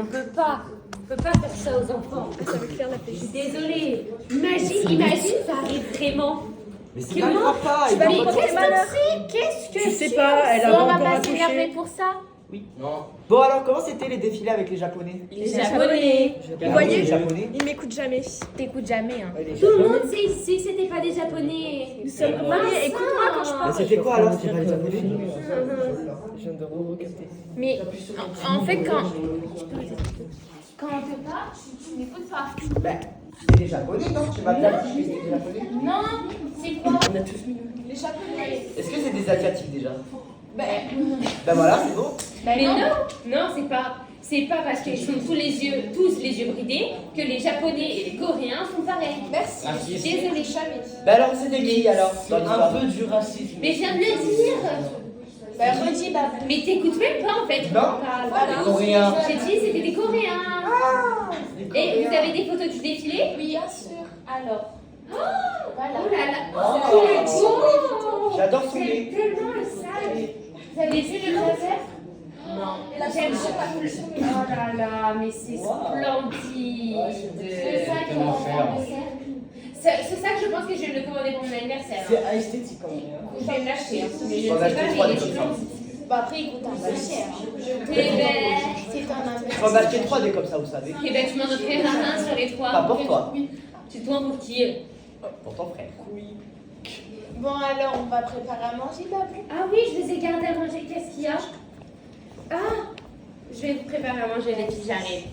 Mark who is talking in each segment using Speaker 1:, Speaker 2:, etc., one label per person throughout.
Speaker 1: On peut pas faire ça aux enfants.
Speaker 2: Ça va clair la
Speaker 1: Je suis désolée. Imagine, ça arrive vraiment.
Speaker 3: Mais c'est pas grave, pas.
Speaker 1: Mais qu'est-ce que
Speaker 2: Tu sais pas, elle a
Speaker 1: on
Speaker 2: pas
Speaker 1: va
Speaker 2: encore
Speaker 1: pas s'énerver
Speaker 2: accouché.
Speaker 1: pour ça.
Speaker 3: Oui. Non. Bon alors, comment c'était les défilés avec les Japonais?
Speaker 1: Les Japonais.
Speaker 2: Vous voyez,
Speaker 3: les Japonais.
Speaker 2: ils m'écoutent jamais.
Speaker 1: T'écoutes jamais, hein.
Speaker 3: Ouais, les
Speaker 1: Tout le
Speaker 3: Japonais.
Speaker 1: monde sait ici que c'était pas des Japonais.
Speaker 2: Nous sommes mariés, écoute-moi quand je
Speaker 3: Mais
Speaker 2: parle.
Speaker 3: c'était quoi alors? C'était pas les Japonais?
Speaker 2: Je viens de recapter.
Speaker 1: Mais en fait, quand on te parle, tu n'écoutes pas.
Speaker 3: Ben, c'était des Japonais, non? Tu m'as bien dit que c'était des Japonais?
Speaker 1: Non, c'est quoi?
Speaker 2: On a tous mis.
Speaker 1: Les Japonais.
Speaker 3: Est-ce que c'est des Asiatiques déjà?
Speaker 1: Ben
Speaker 3: voilà, c'est bon.
Speaker 1: mais non, c'est pas parce qu'ils sont tous les yeux bridés que les Japonais et les Coréens sont pareils.
Speaker 4: Merci.
Speaker 1: Désolée.
Speaker 3: Ben alors, c'était qui alors? Dans
Speaker 4: Un
Speaker 3: l'histoire.
Speaker 4: peu du racisme.
Speaker 1: Mais je viens de le dire. Redis, mais t'écoutes même pas en fait.
Speaker 3: Non.
Speaker 4: Les Coréens.
Speaker 1: J'ai dit c'était des Coréens. Et vous avez des photos du défilé?
Speaker 5: Oui, bien sûr.
Speaker 1: Alors.
Speaker 5: Voilà.
Speaker 1: Oh là là.
Speaker 3: Oh.
Speaker 1: C'est beau.
Speaker 3: J'adore
Speaker 1: C'est
Speaker 3: fouiller.
Speaker 1: tellement le sale. Vous avez vu le laser? Non. J'aime beaucoup. Oh là là, mais c'est splendide.
Speaker 5: C'est ça qui
Speaker 4: Tellement
Speaker 5: va
Speaker 4: faire.
Speaker 1: C'est ça que je pense que je vais me le commander pour mon anniversaire.
Speaker 4: C'est esthétique quand même.
Speaker 1: Je vais me l'acheter. Mais je
Speaker 3: On
Speaker 1: ne
Speaker 3: a
Speaker 1: sais
Speaker 3: acheté
Speaker 1: pas,
Speaker 3: trois
Speaker 1: mais il
Speaker 3: des
Speaker 1: est
Speaker 3: comme ça.
Speaker 1: splendide.
Speaker 5: Bah après, il coûte un peu cher.
Speaker 1: Eh ben,
Speaker 5: C'est un investissement.
Speaker 3: J'en ai acheté 3 des comme ça, vous savez.
Speaker 1: eh ben, tu m'en offriras un sur les trois.
Speaker 3: Pas pour toi,
Speaker 1: Tu te prends pour qui?
Speaker 3: pour ton frère.
Speaker 5: Bon, alors, on va préparer à manger d'abord.
Speaker 1: Ah oui, je les ai gardés à manger. Qu'est-ce qu'il y a? Ah, je vais vous préparer à manger les filles, j'arrive.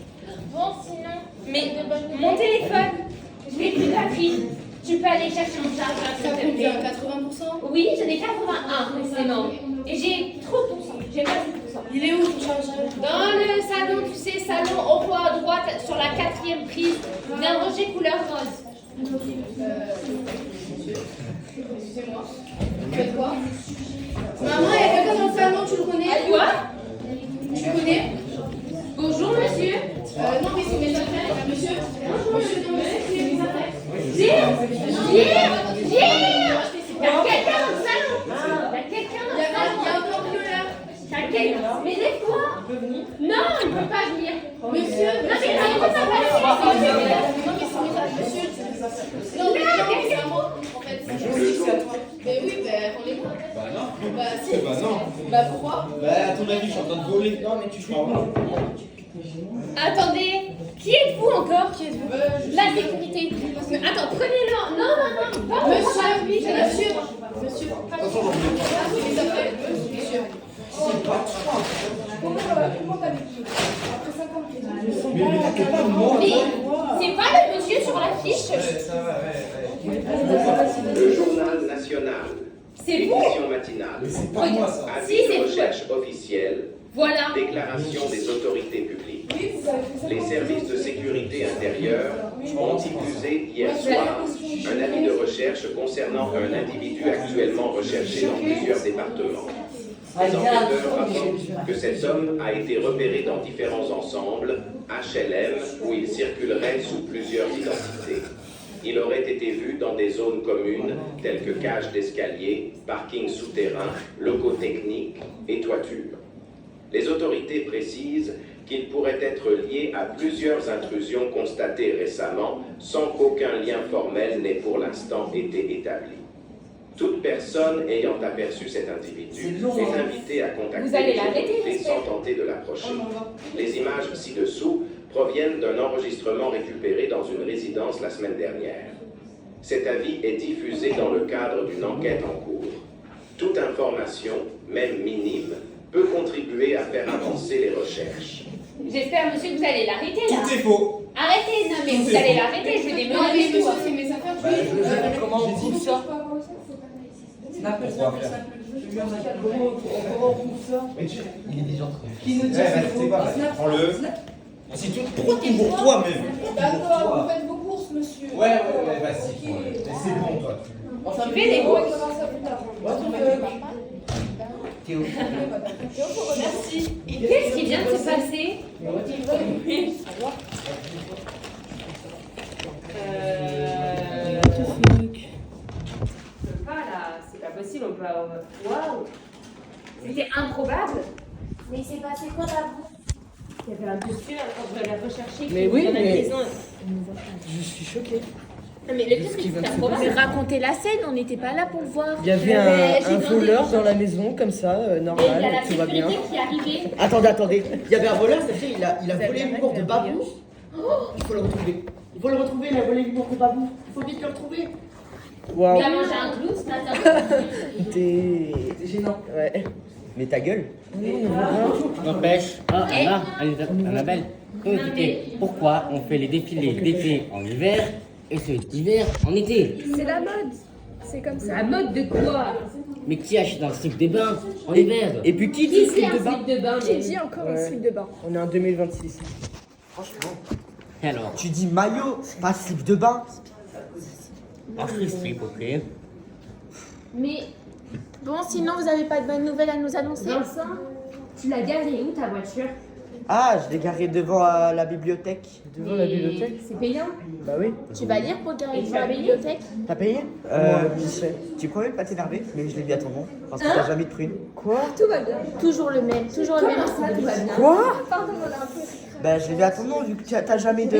Speaker 5: Bon, sinon,
Speaker 1: Mais
Speaker 5: de bonnes
Speaker 1: mon
Speaker 5: nouvelles.
Speaker 1: téléphone, je l'ai plus batterie. Tu peux aller chercher mon chargeur, s'il te plaît.
Speaker 5: 80%.
Speaker 1: Oui, j'en ai 81 précisément. Et j'ai trop de pourcents. J'ai pas de pourcents.
Speaker 5: Il est où ton chargeur?
Speaker 1: Dans le salon, tu sais, salon au fond à droite, sur la 4e prise, d'un rocher couleur rose.
Speaker 5: Excusez-moi. Faites quoi? Maman, il y a quelqu'un dans le salon, tu le connais?
Speaker 1: Quoi?
Speaker 5: Tu le connais?
Speaker 1: Bonjour, monsieur.
Speaker 5: Non, mais c'est mes affaires, monsieur. Monsieur, non, mais c'est mes affaires.
Speaker 1: Viens. Il y a quelqu'un dans le salon. Il y a quelqu'un dans
Speaker 5: Il y
Speaker 1: le
Speaker 5: a
Speaker 1: salon.
Speaker 5: un cambrioleur.
Speaker 1: Il y a quelqu'un. Mais laisse-toi. Non, il ne peut pas venir.
Speaker 5: Monsieur,
Speaker 1: Non, mais il ne peut pas passer.
Speaker 5: non, mais c'est mes affaires. Monsieur, non, mais non, c'est à moi, en fait. Mais oui, on les voit.
Speaker 4: Bah non.
Speaker 5: Bah si.
Speaker 4: Bah non.
Speaker 5: Bah pourquoi?
Speaker 4: Bah à ton avis, je suis en train de voler. Non mais tu crois.
Speaker 1: Attendez, qui êtes-vous encore? La sécurité. Attends, prenez-le. Non, pas
Speaker 5: Monsieur.
Speaker 4: Attention, j'en veux.
Speaker 5: Les affaires. Monsieur.
Speaker 4: Mais t'inquiète pas, moi.
Speaker 1: Mais c'est pas le monsieur sur l'affiche.
Speaker 4: Ça va, ouais.
Speaker 6: Le journal national.
Speaker 1: C'est vous.
Speaker 6: Édition matinale.
Speaker 4: Mais c'est pas moi ça.
Speaker 1: Si,
Speaker 6: Avis
Speaker 1: c'est
Speaker 6: de
Speaker 1: vous.
Speaker 6: recherche officielle.
Speaker 1: Voilà.
Speaker 6: Déclaration des autorités publiques. Les services de sécurité intérieure ont diffusé hier soir un avis de recherche concernant un individu actuellement recherché dans plusieurs départements. Les enquêteurs rapportent que cet homme a été repéré dans différents ensembles, HLM, où il circulerait sous plusieurs identités. Il aurait été vu dans des zones communes telles que cages d'escalier, parkings souterrains, locaux techniques et toitures. Les autorités précisent qu'il pourrait être lié à plusieurs intrusions constatées récemment sans qu'aucun lien formel n'ait pour l'instant été établi. Toute personne ayant aperçu cet individu est invitée à contacter
Speaker 1: Vous allez
Speaker 6: les
Speaker 1: l'arrêter,
Speaker 6: autorités
Speaker 1: j'espère.
Speaker 6: sans tenter de l'approcher. Les images ci-dessous proviennent d'un enregistrement récupéré dans une résidence la semaine dernière. Cet avis est diffusé dans le cadre d'une enquête en cours. Toute information, même minime, peut contribuer à faire avancer les recherches.
Speaker 1: J'espère, monsieur, que vous allez l'arrêter là.
Speaker 4: Tout est faux.
Speaker 1: Arrêtez, non mais vous allez l'arrêter, je vais
Speaker 5: Non, mais
Speaker 1: démenacer
Speaker 5: monsieur,
Speaker 1: tout.
Speaker 5: c'est mes affaires.
Speaker 3: Bah, je sais comment j'ai dit ça. Il est déjà en train.
Speaker 4: Ouais, bah, c'est pas mal. Prends-le. C'est tout pour toi-même.
Speaker 5: D'accord, vous faites vos courses, monsieur.
Speaker 4: Ouais, vas-y. prends-le. Mais c'est bon, toi.
Speaker 1: Tu fais des mots.
Speaker 3: Théo.
Speaker 5: Merci.
Speaker 1: Qu'est-ce qui vient de se passer? On peut pas là, c'est pas possible, on peut. Waouh! C'était improbable.
Speaker 5: Mais il s'est passé quoi d'abord?
Speaker 1: Il y avait un peu de sueur quand je l'ai recherché.
Speaker 2: Mais oui,
Speaker 1: dans la
Speaker 2: mais-
Speaker 1: maison.
Speaker 2: Je suis choqué.
Speaker 1: Non, mais le pire, c'est que c'est improbable.
Speaker 5: Mais racontez la scène, on n'était pas là pour le voir.
Speaker 2: Il y avait un voleur dans la maison, comme ça,
Speaker 1: Et il y a
Speaker 2: normal,
Speaker 1: la
Speaker 2: tout va bien.
Speaker 1: sécurité qui est arrivée.
Speaker 3: Attendez. Il y avait un voleur, c'est-à-dire il a volé l'humour de Babou. Il faut le retrouver. Il a volé l'humour de Babou. Il faut vite le retrouver.
Speaker 2: Waouh,
Speaker 1: Il a mangé un clou ce matin.
Speaker 2: t'es...
Speaker 3: C'est gênant.
Speaker 2: Ouais.
Speaker 3: Mais ta gueule.
Speaker 7: N'empêche, Annabelle, écoutez, pourquoi on fait les défilés d'été en hiver et ceux d'hiver en été?
Speaker 5: C'est la mode. C'est comme ça.
Speaker 1: La mode de quoi?
Speaker 7: Mais qui achète un slip de bain en hiver?
Speaker 3: Et puis qui
Speaker 1: Qui
Speaker 3: dit
Speaker 1: c'est un
Speaker 3: slip de bain?
Speaker 1: slip de bain?
Speaker 5: Qui dit encore un slip de bain?
Speaker 2: On est en 2026.
Speaker 3: Franchement.
Speaker 7: Et alors,
Speaker 3: Tu dis maillot, pas slip de bain.
Speaker 7: un slip, ok.
Speaker 1: Mais
Speaker 5: Bon, sinon, vous avez pas de bonnes nouvelles à nous annoncer?
Speaker 1: Vincent, tu l'as garée où ta voiture?
Speaker 3: Ah, je l'ai garé devant la bibliothèque.
Speaker 2: Devant la bibliothèque?
Speaker 1: C'est payant.
Speaker 2: Bah oui.
Speaker 5: Tu vas lire pour garer
Speaker 1: Et
Speaker 5: devant
Speaker 1: tu as
Speaker 5: la
Speaker 1: payé?
Speaker 5: bibliothèque?
Speaker 3: T'as payé
Speaker 2: Je sais.
Speaker 3: Tu promets de pas t'énerver, mais je l'ai mis à ton nom. Parce que t'as jamais de prune.
Speaker 2: Quoi?
Speaker 5: Tout va bien. Toujours le même. Toujours le même.
Speaker 1: Tout va bien.
Speaker 2: Quoi?
Speaker 5: Pardon, on a un peu.
Speaker 3: Ben, je l'ai mis à ton nom vu que t'as jamais de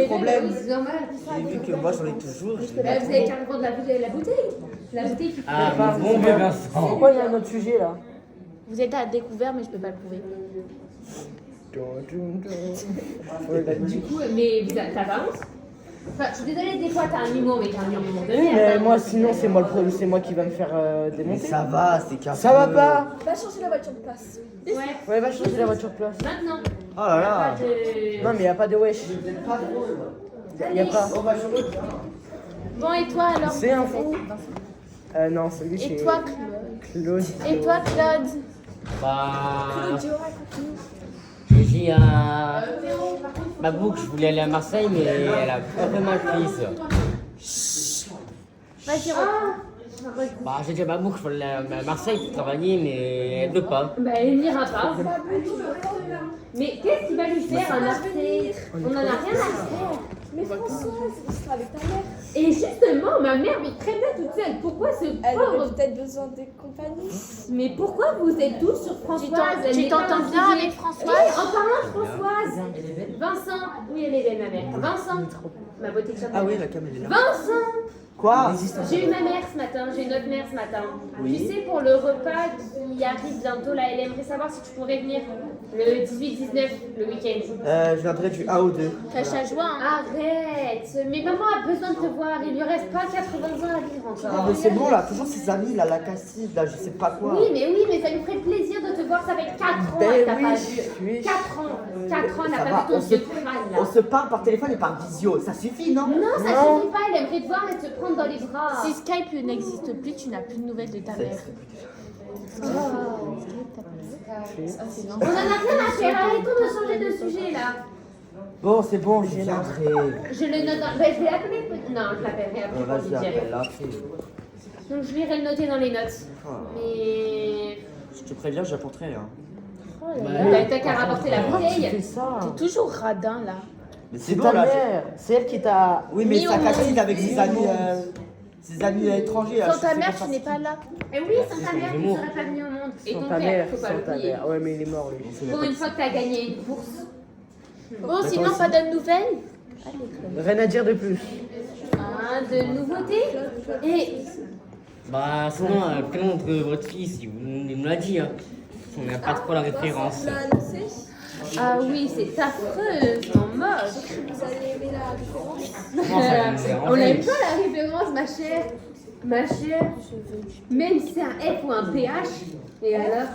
Speaker 3: problème.
Speaker 1: C'est normal.
Speaker 3: Et vu que moi j'en ai toujours. je l'ai mis
Speaker 1: Bah,
Speaker 3: à
Speaker 1: vous
Speaker 3: ton
Speaker 1: avez
Speaker 3: nom.
Speaker 1: qu'à revendre la bouteille. La bouteille qui
Speaker 7: Ah,
Speaker 2: Pas-
Speaker 7: bon, mais Vincent.
Speaker 2: Pourquoi il y a un autre sujet là?
Speaker 5: Vous êtes à découvert, mais je peux pas le prouver.
Speaker 1: Du coup, mais t'as pas honte? Enfin, je suis désolée, des fois t'as un humour, mais t'as un humour de
Speaker 2: Oui,
Speaker 1: merde.
Speaker 2: mais
Speaker 1: hein.
Speaker 2: moi sinon c'est moi le problème, c'est moi qui va me faire
Speaker 3: Mais
Speaker 2: démonter.
Speaker 3: ça va, c'est qu'un
Speaker 2: Ça va
Speaker 3: peu-
Speaker 2: pas?
Speaker 5: Va changer la voiture de place.
Speaker 1: Ouais,
Speaker 2: Ouais, va changer la voiture de place.
Speaker 1: maintenant.
Speaker 3: Oh là là.
Speaker 1: Pas de...
Speaker 2: Non mais y a pas de wesh. Y a pas.
Speaker 5: Bon, et toi alors?
Speaker 2: C'est un fou. Non, c'est lui
Speaker 5: Et
Speaker 2: c'est
Speaker 5: toi,
Speaker 2: Claude.
Speaker 5: Et toi, Claude?
Speaker 7: Bah,
Speaker 5: Claudio, raconte-nous.
Speaker 7: j'ai dit à Babou que je voulais aller à Marseille, mais elle a pas vraiment prise.
Speaker 5: Vas-y, reprends.
Speaker 7: Bah, j'ai dit à Babou que je voulais aller à Marseille pour travailler, mais elle veut pas.
Speaker 1: Bah, elle n'ira pas. Mais qu'est-ce qu'il va lui faire un Marseille? On en a rien à faire.
Speaker 5: Mais Françoise, tu seras avec ta mère.
Speaker 1: Et justement, ma mère vit très bien toute seule. Pourquoi ce
Speaker 5: Elle aurait
Speaker 1: pauvre...
Speaker 5: peut-être besoin de compagnie.
Speaker 1: Mais pourquoi vous êtes tous sur Françoise? Elle
Speaker 5: Tu
Speaker 1: n'est pas
Speaker 5: t'entends bien
Speaker 1: intriguée.
Speaker 5: avec Françoise?
Speaker 1: Oui, en parlant de Françoise. Vincent. Oui, elle est belle, ma mère. Vincent. Ma beauté de chapeau.
Speaker 3: Ah oui, la cam elle est là.
Speaker 1: Vincent.
Speaker 3: Quoi?
Speaker 1: J'ai eu ma mère ce matin, j'ai notre mère ce matin.
Speaker 3: Oui.
Speaker 1: Tu sais, pour le repas qui arrive bientôt, là, elle aimerait savoir si tu pourrais venir le 18-19, le week-end.
Speaker 3: Je viendrai du 1 au 2.
Speaker 5: Cache à joie, hein.
Speaker 1: Arrête. Mais maman a besoin de te voir, il lui reste pas 80 ans à vivre
Speaker 3: Ah,
Speaker 1: encore.
Speaker 3: mais c'est bon là, toujours ses amis là, la Casside là, je sais pas quoi.
Speaker 1: Oui, mais ça lui ferait plaisir de te voir, ça fait 4 ans
Speaker 2: Ben
Speaker 1: elle t'a
Speaker 2: oui,
Speaker 1: pas vu.
Speaker 2: oui.
Speaker 1: 4 ans, 4 ans, elle n'a
Speaker 3: Ça
Speaker 1: pas
Speaker 3: va,
Speaker 1: vu ton
Speaker 3: on se-
Speaker 1: vieux crâne là.
Speaker 3: On se parle par téléphone et par visio, ça suffit non?
Speaker 1: Non, ça
Speaker 2: Non.
Speaker 1: suffit pas, elle aimerait te voir et te prendre dans les bras.
Speaker 5: Si Skype n'existe plus, tu n'as plus de nouvelles de ta mère.
Speaker 1: On en a rien à faire, arrêtons de changer de sujet là.
Speaker 3: Bon, c'est bon, je viendrai.
Speaker 1: Je le note dans... Ben, je vais l'appeler... Non, je l'appellerai après pour lui
Speaker 3: Vas-y,
Speaker 1: dire.
Speaker 3: appelle-la.
Speaker 1: Donc je vais le noter dans les notes. Mais...
Speaker 3: Je te préviens, j'apporterai. Hein.
Speaker 1: T'as qu'à rapporter la
Speaker 2: Tu
Speaker 1: bouteille.
Speaker 2: fais ça?
Speaker 5: Toujours radin là.
Speaker 3: Mais
Speaker 2: C'est
Speaker 3: c'est bon
Speaker 2: ta
Speaker 3: là.
Speaker 2: mère. C'est elle qui t'a.
Speaker 3: Oui, mais
Speaker 5: Mis
Speaker 3: sa
Speaker 5: au
Speaker 3: Casside
Speaker 5: monde.
Speaker 3: avec ses amis étrangers. là,
Speaker 5: Sans
Speaker 3: je
Speaker 5: ta
Speaker 3: sais
Speaker 5: mère,
Speaker 3: pas
Speaker 5: tu n'es
Speaker 3: si-
Speaker 5: pas là.
Speaker 1: Et oui, sans ta mère, tu ne serais pas venu au monde. Et
Speaker 2: Sans
Speaker 1: ton
Speaker 2: ta
Speaker 1: père,
Speaker 2: mère,
Speaker 1: faut pas
Speaker 2: sans ta
Speaker 1: l'oublier.
Speaker 2: mère. Ouais, mais il est mort lui.
Speaker 1: Pour une fois que t'as gagné une course.
Speaker 5: Bon, sinon, pas de nouvelles?
Speaker 2: Rien à dire de plus.
Speaker 1: Hein, de nouveautés. Et...
Speaker 7: Bah, sinon, le prénom de votre fils, il me l'a dit, hein. On n'a pas trop la référence.
Speaker 1: Ah oui, c'est affreux, en mode.
Speaker 5: Vous allez aimer la référence?
Speaker 7: Comment ça va nous déranger?
Speaker 1: On n'aime pas la référence, ma chère. Ma chère. Même si c'est un F ou un PH. Et alors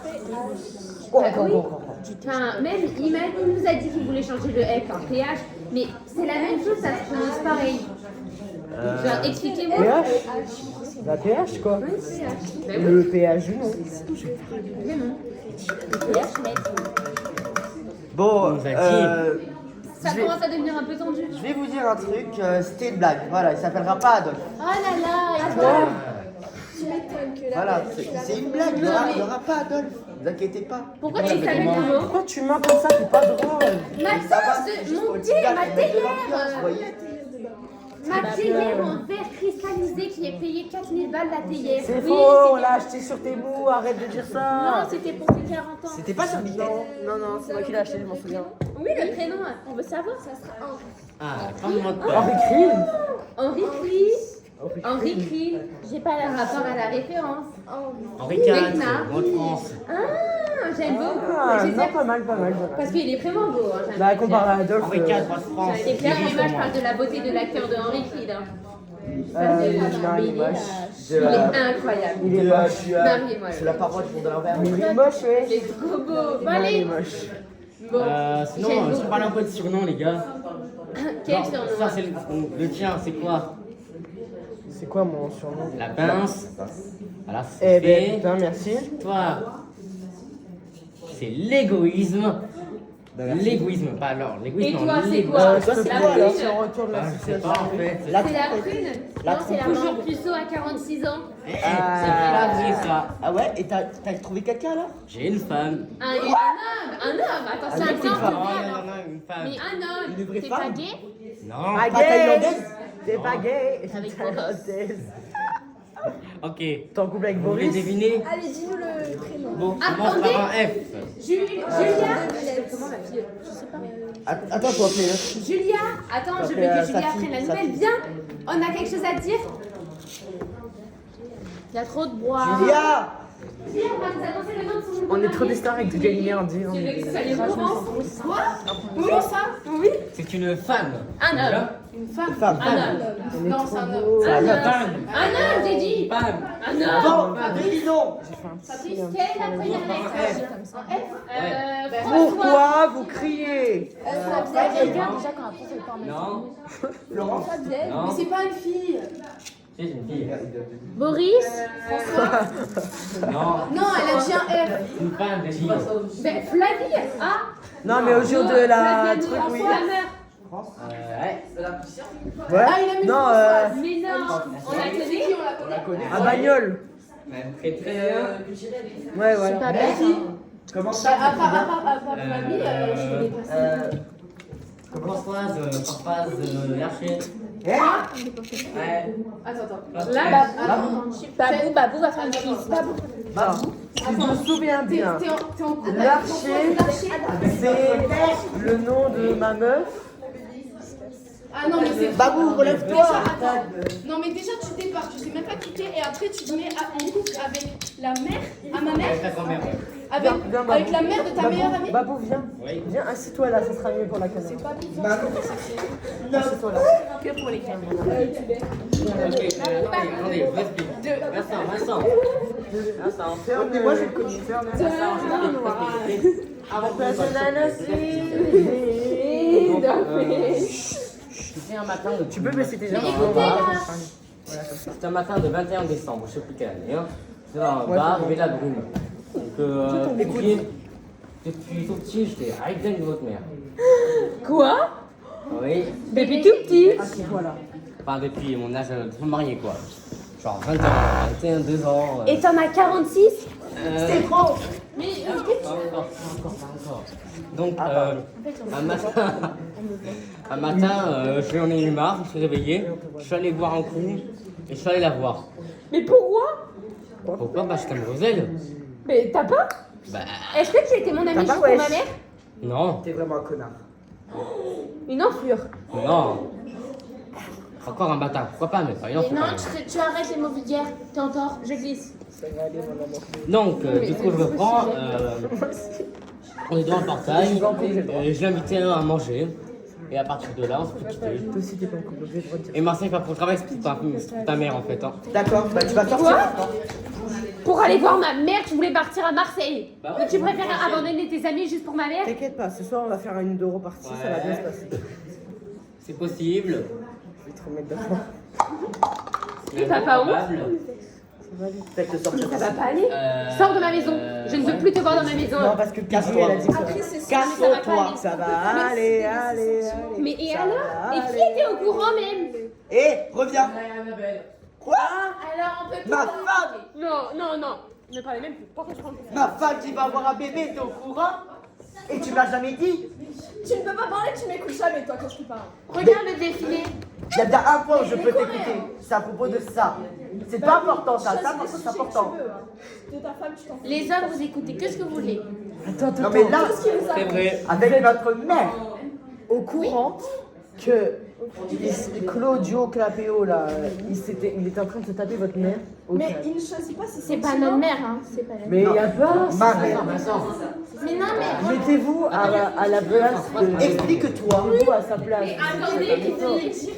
Speaker 1: Bah oui. Enfin, même, il nous a dit qu'il voulait changer le F en PH, mais c'est la même chose, ça se prononce pareil. Genre, expliquez-moi.
Speaker 2: PH? La PH quoi?
Speaker 1: Oui, PH. Bah oui,
Speaker 2: Le PH non.
Speaker 1: mais non.
Speaker 3: Bon,
Speaker 7: On nous a dit.
Speaker 1: Ça commence à devenir un peu tendu.
Speaker 3: je vais vous dire un truc, c'était une blague. Voilà, il s'appellera pas Adolphe.
Speaker 1: Oh là là, et toi
Speaker 5: Tu m'étonnes que la
Speaker 3: Voilà, c'est une blague, il n'y aura pas Adolphe. Ne vous inquiétez pas.
Speaker 1: Pourquoi tu savais comment
Speaker 2: Pourquoi tu mens comme ça? C'est pas drôle.
Speaker 1: Ma
Speaker 3: Ça va,
Speaker 1: tasse
Speaker 3: c'est
Speaker 1: de
Speaker 3: juste pour
Speaker 1: mon
Speaker 3: le
Speaker 1: thé,
Speaker 3: petit gars
Speaker 1: ma
Speaker 3: qui met de
Speaker 1: télère.
Speaker 3: l'ambiance, vous voyez.
Speaker 1: Ma théière en verre cristallisé qui est payé 4000 balles la théière.
Speaker 2: C'est
Speaker 1: Oui,
Speaker 2: faux, on
Speaker 1: c'était-
Speaker 2: l'a acheté sur Temu, arrête de dire
Speaker 1: Non,
Speaker 2: ça.
Speaker 1: c'était pour tes 40 ans.
Speaker 3: C'était pas sur Vinted.
Speaker 2: Non, c'est moi qui l'ai acheté, je m'en souviens.
Speaker 1: Oui, le prénom, on veut savoir, ça sera Henri.
Speaker 7: Ah, parle-moi de
Speaker 2: Henri
Speaker 7: toi.
Speaker 2: Krill.
Speaker 1: Henri Krill. Henri Krill. J'ai pas le rapport à la référence.
Speaker 7: Henri IV,
Speaker 1: Vecna.
Speaker 7: roi de France.
Speaker 1: Ah, j'aime beaucoup.
Speaker 2: Ah,
Speaker 1: Mais
Speaker 2: non,
Speaker 1: j'espère-
Speaker 2: pas mal. Voilà.
Speaker 1: Parce qu'il est vraiment beau. Hein, j'aime
Speaker 2: Bah,
Speaker 1: bien.
Speaker 2: comparé à Adolphe.
Speaker 7: Henri IV, roi de France.
Speaker 1: C'est clair,
Speaker 7: Il est
Speaker 1: l'image
Speaker 7: pour
Speaker 1: parle
Speaker 7: moi.
Speaker 1: de la beauté de l'acteur de Henri Krill. Hein.
Speaker 2: Non, il est moche.
Speaker 1: Il est incroyable.
Speaker 2: Il est moche.
Speaker 1: Marie et moi.
Speaker 3: C'est la paroi du monde à l'envers.
Speaker 2: Il est moche,
Speaker 1: Il
Speaker 2: ouais.
Speaker 1: est trop beau. Bon,
Speaker 2: Non, il est
Speaker 1: allez.
Speaker 2: moche.
Speaker 1: Bon.
Speaker 7: Sinon,
Speaker 1: J'aime
Speaker 7: si on
Speaker 1: beaucoup.
Speaker 7: parle un peu de surnom, les gars.
Speaker 1: Quel
Speaker 7: Genre,
Speaker 1: surnom?
Speaker 7: ça, c'est le tien, c'est quoi?
Speaker 2: C'est quoi mon surnom?
Speaker 7: La pince. Voilà,
Speaker 2: Eh
Speaker 7: c'est
Speaker 2: ben,
Speaker 7: fait.
Speaker 2: putain, merci.
Speaker 7: Toi, c'est l'égoïsme. L'égoïsme, pas alors. L'égoïsme,
Speaker 1: Et toi,
Speaker 7: non,
Speaker 1: c'est
Speaker 7: l'égoïsme.
Speaker 1: quoi?
Speaker 2: Toi,
Speaker 1: C'est
Speaker 2: c'est
Speaker 1: la
Speaker 2: quoi alors?
Speaker 1: prune.
Speaker 2: Si on retourne la
Speaker 7: Je sais
Speaker 2: situation.
Speaker 7: pas, en fait.
Speaker 1: C'est la prune.
Speaker 3: La
Speaker 1: Non, c'est la
Speaker 3: trompeuse.
Speaker 1: mort puceau à 46 ans.
Speaker 7: C'est pas vrai, ça.
Speaker 3: Ah ouais? Et t'as trouvé quelqu'un alors?
Speaker 7: J'ai une femme.
Speaker 1: Un homme. Attention,
Speaker 3: Un
Speaker 1: un
Speaker 3: homme, c'est
Speaker 1: homme,
Speaker 3: pas-
Speaker 7: Non,
Speaker 1: c'est
Speaker 7: non,
Speaker 1: bien.
Speaker 7: non, une femme.
Speaker 1: Mais un homme.
Speaker 3: Une vraie
Speaker 1: T'es
Speaker 3: femme?
Speaker 1: pas gay?
Speaker 7: Non.
Speaker 2: Pas
Speaker 3: Pas thaïlandaise?
Speaker 2: T'es pas gay.
Speaker 1: Avec
Speaker 2: Thaïlandaise.
Speaker 7: Ok.
Speaker 2: T'es en couple avec
Speaker 7: Vous voulez
Speaker 2: Boris?
Speaker 7: deviner?
Speaker 5: Allez, dis-nous le prénom.
Speaker 7: Bon, commence
Speaker 1: Attendez.
Speaker 7: par un F.
Speaker 1: Julia. Comment ma fille? Je sais pas.
Speaker 3: Attends, faut appeler là.
Speaker 1: Julia. Attends, je veux
Speaker 3: Appelle,
Speaker 1: que Julia
Speaker 3: sa fille,
Speaker 1: prenne la
Speaker 3: sa
Speaker 1: nouvelle.
Speaker 3: fille.
Speaker 1: Viens. On a quelque chose à te dire. Il y a trop de bois.
Speaker 3: Julia!
Speaker 1: Julia, on va nous annoncer le nom de son
Speaker 2: On est trop des stars avec du Galilée, on dit.
Speaker 1: Tu veux que ça soit au courant? Quoi? Oui, ça? Oui.
Speaker 7: C'est une femme.
Speaker 1: Un homme.
Speaker 7: Là.
Speaker 1: Une femme.
Speaker 3: Femme.
Speaker 1: Un homme.
Speaker 2: On est
Speaker 1: Non,
Speaker 2: trop
Speaker 1: c'est un homme.
Speaker 2: beaux.
Speaker 1: Un homme.
Speaker 7: Femme.
Speaker 1: Un homme, j'ai dit.
Speaker 7: Femme.
Speaker 1: Un homme.
Speaker 3: Bon, devinons!
Speaker 1: Patrice, quelle est la première lettre? F.
Speaker 2: Pourquoi vous criez?
Speaker 7: Non.
Speaker 3: Laurence?
Speaker 7: Non.
Speaker 5: C'est pas une fille.
Speaker 7: C'est une fille.
Speaker 1: Boris.
Speaker 7: Non.
Speaker 5: Non, elle a dit un F.
Speaker 7: Une femme, j'ai dit.
Speaker 1: Ben, Flavie. Ah.
Speaker 2: Non, mais au jour de la
Speaker 1: Flavie,
Speaker 2: truc, oui.
Speaker 1: François meurt.
Speaker 7: Ouais.
Speaker 2: Ouais.
Speaker 5: Ah, il a mis
Speaker 2: Non,
Speaker 1: Mais non. On la connaît.
Speaker 5: On la connaît.
Speaker 2: à Bagnole.
Speaker 7: Très très bien.
Speaker 2: Ouais, voilà.
Speaker 1: Pas belle.
Speaker 3: Comment
Speaker 5: À
Speaker 3: ça?
Speaker 5: part Flavie, je connais pas.
Speaker 7: Françoise, Françoise Larcher. Ouais.
Speaker 5: Attends.
Speaker 1: Là,
Speaker 5: Babou va faire une crise. Babou.
Speaker 2: Si je me souviens bien,
Speaker 5: T'es en couple avec
Speaker 2: Larcher, c'est le nom de ma meuf.
Speaker 5: Ah non, mais c'est.
Speaker 3: Babou, relève-toi!
Speaker 5: Déjà, attends. Non, mais déjà, tu départs, tu sais même pas qui t'es, et après, tu te mets en couple avec la mère, à ma mère,
Speaker 7: Avec ta grand-mère.
Speaker 5: avec,
Speaker 2: Viens, Babou.
Speaker 5: avec la mère de ta
Speaker 2: Babou,
Speaker 5: meilleure amie.
Speaker 2: Babou, viens.
Speaker 7: Oui.
Speaker 2: Viens, assis-toi là, ça sera mieux pour la caméra. Assis-toi là.
Speaker 5: Que pour les caméras.
Speaker 7: Ok, attendez, je vous explique. Vincent.
Speaker 2: Ferme, moi j'ai le connu. Ferme.
Speaker 7: Avant que c'était un matin de...
Speaker 2: Tu peux baisser tes jambes.
Speaker 7: C'était un matin de 21 décembre, je sais plus quelle année. Hein. C'était dans un bar, il y avait de la brume. Donc, depuis tout petit, j'étais avec de votre mère.
Speaker 1: Quoi?
Speaker 7: Oui.
Speaker 1: Bébé tout petit.
Speaker 2: Assis-toi là.
Speaker 7: Enfin, depuis mon âge de me marier, quoi. Genre 20 ans, 21, 2 ans.
Speaker 1: Et t'en as 46?
Speaker 7: C'est
Speaker 1: trop. Mais
Speaker 7: Pas encore. Donc, un matin, j'en ai eu marre, je me suis réveillé, je suis allé boire un coup et je suis allé la voir.
Speaker 1: Mais pourquoi?
Speaker 7: Pourquoi? Bah, j'étais amoureuse d'elle.
Speaker 1: Mais t'as pas?
Speaker 7: Bah,
Speaker 1: Est-ce que tu étais mon ami
Speaker 2: T'as
Speaker 1: juste
Speaker 2: pas,
Speaker 1: pour
Speaker 2: wesh.
Speaker 1: ma mère?
Speaker 7: non,
Speaker 2: T'es vraiment un connard.
Speaker 1: Une enflure.
Speaker 7: non. Encore un bâtard, pourquoi pas, mais pas une
Speaker 1: Mais
Speaker 7: enfant,
Speaker 1: non,
Speaker 7: quand même.
Speaker 1: tu arrêtes les mots vulgaires. T'es en tort, je glisse.
Speaker 2: Ça va aller, mon amour.
Speaker 7: Donc, du coup, je reprends. On est devant le portail, je l'ai invité à manger. Et à partir de là, on s'est quitté.
Speaker 2: Toi aussi t'es pas en couple, je vais te redire.
Speaker 7: Et Marseille, pas pour le travail, c'est pour ta mère en fait. Hein.
Speaker 3: D'accord, bah tu vas sortir.
Speaker 1: Quoi? Pour aller voir ma mère, tu voulais partir à Marseille.
Speaker 7: Bah
Speaker 1: Donc
Speaker 7: ouais,
Speaker 1: tu préfères abandonner tes amis juste pour ma mère?
Speaker 2: T'inquiète pas, ce soir on va faire une euro partie, ça va bien se passer.
Speaker 7: C'est possible.
Speaker 2: Je vais te remettre devant.
Speaker 1: Et t'as pas honte?
Speaker 7: Probable.
Speaker 2: Ça va aller. Peut-être te sortir.
Speaker 1: Ça va pas aller? Sors de ma maison. Je ne veux plus te voir dans ma maison.
Speaker 2: Non, parce que Casse-toi, elle a dit que
Speaker 3: Casse-toi.
Speaker 2: ça va aller, allez.
Speaker 1: Mais et
Speaker 2: Ça
Speaker 1: alors?
Speaker 2: va
Speaker 1: Et qui
Speaker 2: aller.
Speaker 1: était au courant même?
Speaker 3: Et reviens. Quoi?
Speaker 1: Alors on peut
Speaker 3: Ma femme,
Speaker 1: Non. Ne parlez même plus. Pourquoi je prends le
Speaker 3: ma femme qui va avoir un bébé, t'es au courant? Et tu m'as jamais dit?
Speaker 5: Tu ne peux pas parler, tu m'écoutes jamais, toi, quand je te parle.
Speaker 1: Regarde le défilé.
Speaker 2: Il y a bien un point où je peux t'écouter. C'est à propos de ça. C'est pas important ça. Ça, par contre, c'est important.
Speaker 5: De ta femme, tu t'en fous.
Speaker 1: Les hommes, vous écoutez que ce que vous voulez.
Speaker 2: Attends, non mais là,
Speaker 7: C'est vrai.
Speaker 2: avec notre mère au courant que Claudio Clapeo là, il était en train de se taper votre mère.
Speaker 5: Mais il ne choisit pas si
Speaker 1: C'est pas notre mère, hein. C'est pas notre
Speaker 2: Mais il y a pas ma mère.
Speaker 1: Mais non, mais.
Speaker 2: Mettez-vous à la place de. Explique-toi. Mettez-vous à sa place.
Speaker 1: Attendez,
Speaker 5: il voulait dire une décision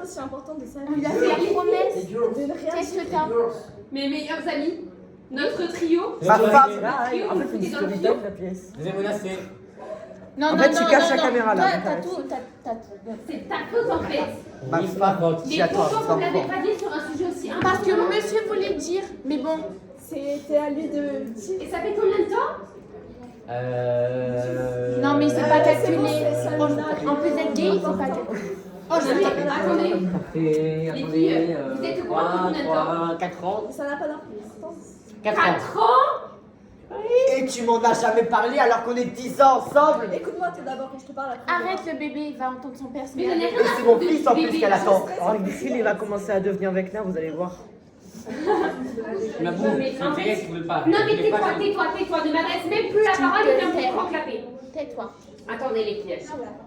Speaker 5: aussi importante de sa vie.
Speaker 1: il a fait la promesse.
Speaker 5: De ne rien
Speaker 1: Qu'est-ce
Speaker 5: dire.
Speaker 1: que t'as? Mes meilleurs amis. Notre trio.
Speaker 2: Ma femme, là, en fait, c'est une story time la pièce.
Speaker 7: Deuxième menace, c'est.
Speaker 1: Non,
Speaker 2: En fait, tu caches la caméra, là.
Speaker 1: Toi, t'as tout. C'est ta faute en fait.
Speaker 2: Ma
Speaker 7: Ni pas
Speaker 2: femme.
Speaker 7: faute.
Speaker 2: Si,
Speaker 1: Mais
Speaker 2: attends,
Speaker 1: pourquoi
Speaker 2: c'est
Speaker 1: vous l'avez
Speaker 2: important.
Speaker 1: pas dit sur un sujet aussi important? Parce que monsieur voulait dire. Mais bon.
Speaker 5: C'était à lui de dire.
Speaker 1: Et ça fait combien de temps?
Speaker 7: Euh.
Speaker 1: Non, mais c'est pas calculé.
Speaker 5: c'est ça.
Speaker 1: En plus d'être gay, c'est pas calculé. Oh, je vais. Attendez.
Speaker 7: Et
Speaker 1: Les filles, vous êtes au courant de combien de temps?
Speaker 7: 4 ans.
Speaker 5: Ça n'a pas d'importance.
Speaker 7: 4 ans.
Speaker 1: 4 ans?
Speaker 2: Et tu m'en as jamais parlé alors qu'on est 10 ans ensemble.
Speaker 5: Écoute-moi tout d'abord quand je te parle après.
Speaker 1: Arrête le bébé, il va entendre son père.
Speaker 2: Et c'est mon fils en plus qu'elle attend. Oh, il va commencer à devenir vecteur, vous allez voir.
Speaker 7: Ma boue,
Speaker 1: Mais en
Speaker 7: c'est
Speaker 1: fait-
Speaker 7: vrai, tu veux pas.
Speaker 1: Non mais
Speaker 7: Tu veux pas
Speaker 1: tais-toi, ne m'adresse même plus la parole et viens me faire enclaper.
Speaker 8: Tais-toi.
Speaker 1: Attendez les filles.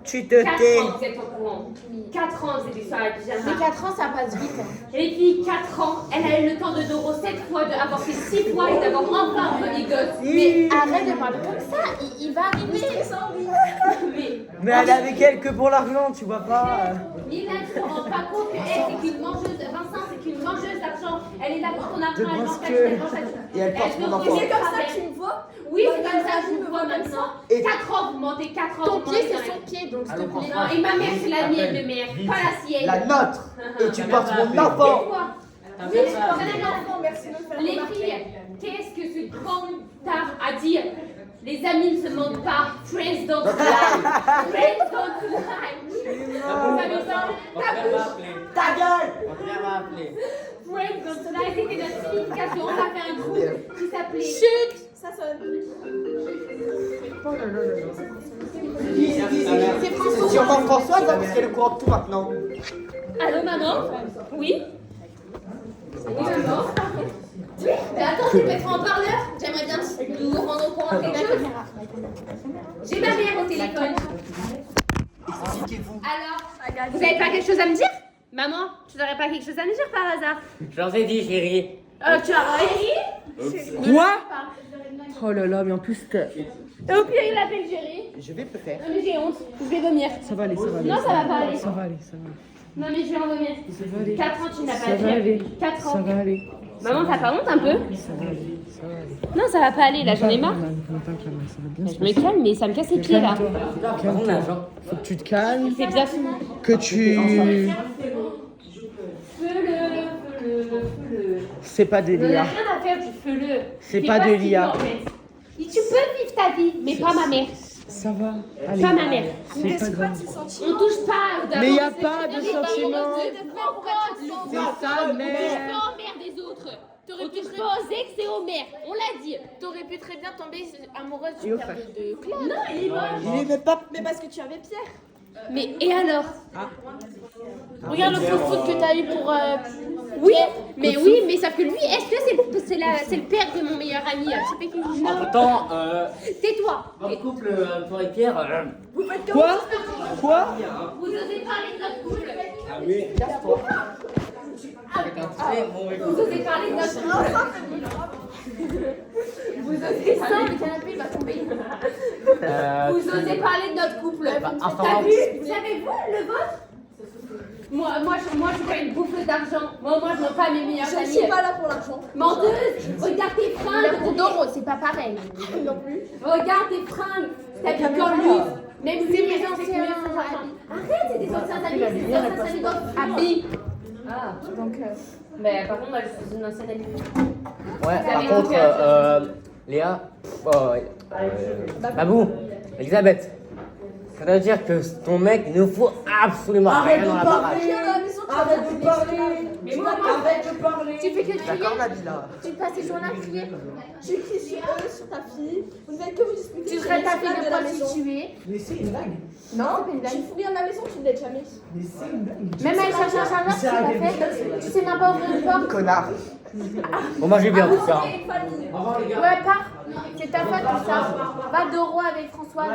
Speaker 2: Tu te
Speaker 1: 4
Speaker 2: tais.
Speaker 1: ans vous êtes au courant. 4 ans c'est des soirées pyjama.
Speaker 8: Mais 4 ans, ça passe vite.
Speaker 1: Et puis 4 ans, elle a eu le temps de Doro 7 fois, d'avorter 6 fois et d'avoir enfin un premier gosse.
Speaker 8: Mais arrête de parler comme ça, il va arriver.
Speaker 2: Mais elle est avec elle que pour l'argent, tu vois pas.
Speaker 1: Lina ne se rend pas compte qu'elle c'est qu'une mangeuse, Vincent c'est qu'une mangeuse d'argent. Elle est là pour ton argent,
Speaker 2: De
Speaker 1: elle
Speaker 2: grosse
Speaker 1: mange
Speaker 2: queue.
Speaker 1: elle mange
Speaker 2: Et elle porte mon enfant.
Speaker 5: C'est comme ça que tu me vois.
Speaker 1: Oui, c'est comme ça que je vous vois maintenant.
Speaker 2: Et-
Speaker 1: 4 ans, vous mentez, 4 ans.
Speaker 8: Ton
Speaker 1: vous
Speaker 8: pied,
Speaker 1: mentez,
Speaker 8: c'est son pied, donc s'il te plaît.
Speaker 1: Non, et ma mère, c'est la mienne de mère, pas la sienne.
Speaker 2: La nôtre. Et tu portes mon
Speaker 1: Et
Speaker 2: enfant.
Speaker 1: toi
Speaker 7: T'as
Speaker 1: Oui,
Speaker 7: fait
Speaker 1: je
Speaker 7: ça.
Speaker 1: porte un enfant.
Speaker 5: Non, merci de me faire
Speaker 1: Les
Speaker 5: remarquer.
Speaker 1: filles, qu'est-ce que ce grand tard à dire? Les amis ne se mentent pas. Friends don't lie. Friends don't lie. Vous savez ça?
Speaker 7: On va appeler.
Speaker 2: Ta gueule.
Speaker 7: On va appeler.
Speaker 1: Friends don't lie, c'était notre signification. On a fait un groupe qui s'appelait.
Speaker 8: Chut!
Speaker 5: Ça sonne.
Speaker 2: C'est sûrement Françoise, hein, parce qu'elle est au courant de tout maintenant.
Speaker 1: Allô, maman? Oui? Oui, maman? Mais attends, je vais mettre en parleur. J'aimerais bien nous rendre au courant de quelque chose. J'ai ma mère au téléphone.
Speaker 2: Expliquez-vous.
Speaker 1: Alors, vous avez pas quelque chose à me dire? Maman, tu n'aurais pas quelque chose à me dire par hasard?
Speaker 7: Je leur ai dit, chérie.
Speaker 1: Tu as Chérie?
Speaker 2: Quoi? Oh là là, mais en plus,
Speaker 1: Et au pire, il l'appelle Chérie.
Speaker 2: je vais peut-être.
Speaker 1: Non mais j'ai honte, je vais vomir.
Speaker 2: Ça va aller, ça va aller.
Speaker 1: Non, ça va pas aller.
Speaker 2: Ça va aller, ça va.
Speaker 1: Non mais je vais en vomir.
Speaker 2: Ça va aller.
Speaker 1: 4 ans, tu n'as
Speaker 2: Ça
Speaker 1: pas
Speaker 2: va aller.
Speaker 1: fait. 4
Speaker 2: Ça
Speaker 1: ans.
Speaker 2: va aller.
Speaker 1: Maman, t'as pas honte un peu?
Speaker 2: Ça va aller. Ça va aller.
Speaker 1: Non, ça va pas aller, là, j'en ai marre.
Speaker 2: Ça va bien.
Speaker 1: Je me calme, mais ça me casse les pieds, là.
Speaker 2: Calme-toi. Faut que tu te calmes.
Speaker 1: C'est bien fini.
Speaker 2: Que tu.
Speaker 1: Feu-le.
Speaker 2: C'est pas de
Speaker 1: On n'a
Speaker 2: l'IA.
Speaker 1: rien à faire du feu-le.
Speaker 2: C'est
Speaker 1: Fais
Speaker 2: pas de
Speaker 1: ce qu'il
Speaker 2: l'IA.
Speaker 1: veut, en fait. Tu peux vivre ta vie, mais pas ma mère.
Speaker 2: Ça va. Allez.
Speaker 1: Pas ma mère.
Speaker 2: C'est pas grave.
Speaker 1: On touche pas.
Speaker 2: Mais y a pas de sentiments.
Speaker 1: C'est
Speaker 2: ta mère.
Speaker 1: pas aux mères des autres. On touche pas aux ex et aux mères. On l'a dit.
Speaker 8: T'aurais pu très bien tomber amoureuse
Speaker 2: Et
Speaker 8: du
Speaker 2: au
Speaker 8: père
Speaker 2: frère.
Speaker 8: de Claire.
Speaker 1: Non, il est mort.
Speaker 2: Il est même pas.
Speaker 5: Mais parce que tu avais Pierre.
Speaker 1: Mais et alors?
Speaker 8: Regarde le coup de foot que t'as eu pour.
Speaker 1: Oui, mais oui, mais sauf que lui, est-ce que c'est le père de mon meilleur ami? Je sais pas qui. Non.
Speaker 7: Pourtant,
Speaker 1: Tais-toi.
Speaker 7: dans le couple, toi et Pierre,
Speaker 2: Quoi? Quoi?
Speaker 1: Vous osez parler de notre couple.
Speaker 7: ah oui, avec un très bon écoute.
Speaker 1: Vous osez parler de notre couple. Vous osez
Speaker 8: Attends,
Speaker 1: parler.
Speaker 8: le canapé il va tomber.
Speaker 1: Vous osez parler de notre couple. T'as
Speaker 7: Instagram.
Speaker 1: vu? Savez-vous le vôtre? Moi, je vois une bouffe d'argent. Moi, je vois pas mes meilleurs
Speaker 5: Je ne
Speaker 1: amis.
Speaker 5: suis pas là pour l'argent.
Speaker 1: Menteuse. Regarde tes fringues.
Speaker 8: Pour Doro, c'est pas pareil.
Speaker 5: Non plus.
Speaker 1: Regarde tes fringues. T'habilles comme lui. Même si les gens
Speaker 8: anciens
Speaker 1: Arrête, c'est des anciens amis. C'est des anciens amis d'habits. Ah, donc. Mais par contre, moi, je suis une ancienne amie.
Speaker 7: Ouais,
Speaker 1: Vous avez
Speaker 7: par contre,
Speaker 1: combien
Speaker 7: Léa, Babou, Elisabeth, ça veut dire que ton mec, il nous faut absolument rien dans la baraque.
Speaker 5: Viens à la maison, tu vas
Speaker 2: Arrête de parler.
Speaker 1: Mais moi,
Speaker 2: Arrête de parler.
Speaker 8: Tu fais que crier.
Speaker 2: D'accord, Nabila.
Speaker 8: Tu passes tes journées à crier.
Speaker 9: Tu cries sur eux, sur ta fille. Vous ne faites que vous disputer.
Speaker 8: Tu
Speaker 9: sur
Speaker 8: traites ta
Speaker 9: l'esclave
Speaker 8: fille de
Speaker 9: de la maison.
Speaker 8: prostituée.
Speaker 2: Mais c'est une blague.
Speaker 8: Non, c'est pas une blague.
Speaker 9: Tu fous rien de la maison, tu ne l'as jamais.
Speaker 2: Mais c'est une blague.
Speaker 8: Même aller chercher un chargeur, tu sais pas fait. Tu sais même pas ouvrir une porte.
Speaker 2: Connard.
Speaker 7: Bon, moi j'ai bien tout ça.
Speaker 8: Ouais, pars. C'est ta faute tout ça. Va de roi avec Françoise.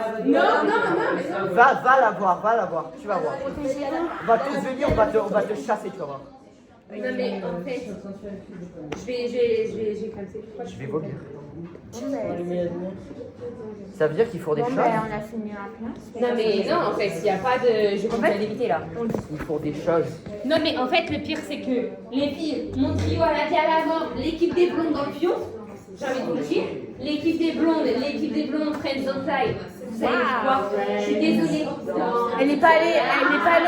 Speaker 2: Va la voir, tu vas voir.
Speaker 8: Protégez-la.
Speaker 2: On va tous venir, on va te chasser, tu vas voir.
Speaker 1: Non mais en fait, j'ai comme ça.
Speaker 2: Je vais vomir. Ça veut dire qu'il faut des
Speaker 8: Bon,
Speaker 2: choses.
Speaker 8: ben, on a fini la place.
Speaker 1: Non mais non, en fait, il n'y a pas de... Je commence à l'éviter là.
Speaker 2: Il faut des choses.
Speaker 1: Non mais en fait, le pire c'est que les filles, mon trio à l'avant, l'équipe des blondes dans le pion, j'ai envie de vous le dire, l'équipe des blondes Friends on Time. Vous savez quoi? Je suis désolée.
Speaker 8: Elle n'est pas allée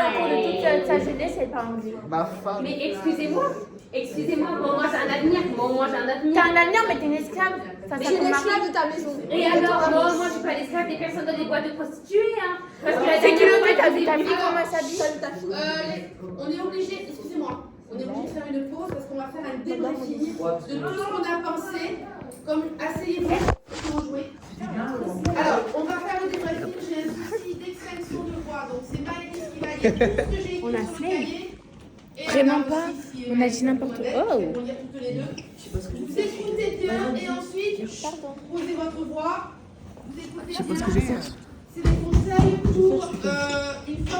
Speaker 8: en cours de toute sa jeunesse, elle parle anglais.
Speaker 2: Ma femme.
Speaker 1: Mais excusez-moi, moi j'ai un avenir,
Speaker 8: T'as un avenir, mais t'es une esclave. Ça,
Speaker 9: Mais
Speaker 8: ça
Speaker 9: j'ai
Speaker 8: te marie.
Speaker 9: l'esclave de ta maison.
Speaker 1: Et alors, moi je suis pas l'esclave des personnes dans des boîtes de prostituées, hein. Parce que la
Speaker 8: C'est qui
Speaker 1: dernière
Speaker 8: le
Speaker 1: fois,
Speaker 8: fait, t'as
Speaker 1: je
Speaker 8: vu
Speaker 1: vous ai
Speaker 8: ta
Speaker 1: vu
Speaker 8: fille
Speaker 1: quand-
Speaker 8: comment elle s'habille.
Speaker 9: Celle de ta fille.
Speaker 5: On est obligé, excusez-moi, on est obligé de faire une pause parce qu'on va faire un débriefing de tout ce qu'on a pensé. Comme asseyez-vous pour jouer. Alors, on va faire le débriefing. J'ai un souci d'extinction de voix, donc c'est Maëlys qui va lire tout ce que j'ai écrit
Speaker 8: On a
Speaker 5: sur le
Speaker 8: fait.
Speaker 5: cahier. Et
Speaker 8: Vraiment
Speaker 5: Anna
Speaker 8: pas.
Speaker 5: aussi, si,
Speaker 8: On a dit n'importe
Speaker 5: Modeste,
Speaker 8: quoi. Oh.
Speaker 5: elles vont lire toutes les deux. Vous écoutez bien et ensuite posez votre voix. Vous écoutez bien. C'est des conseils pour une fois.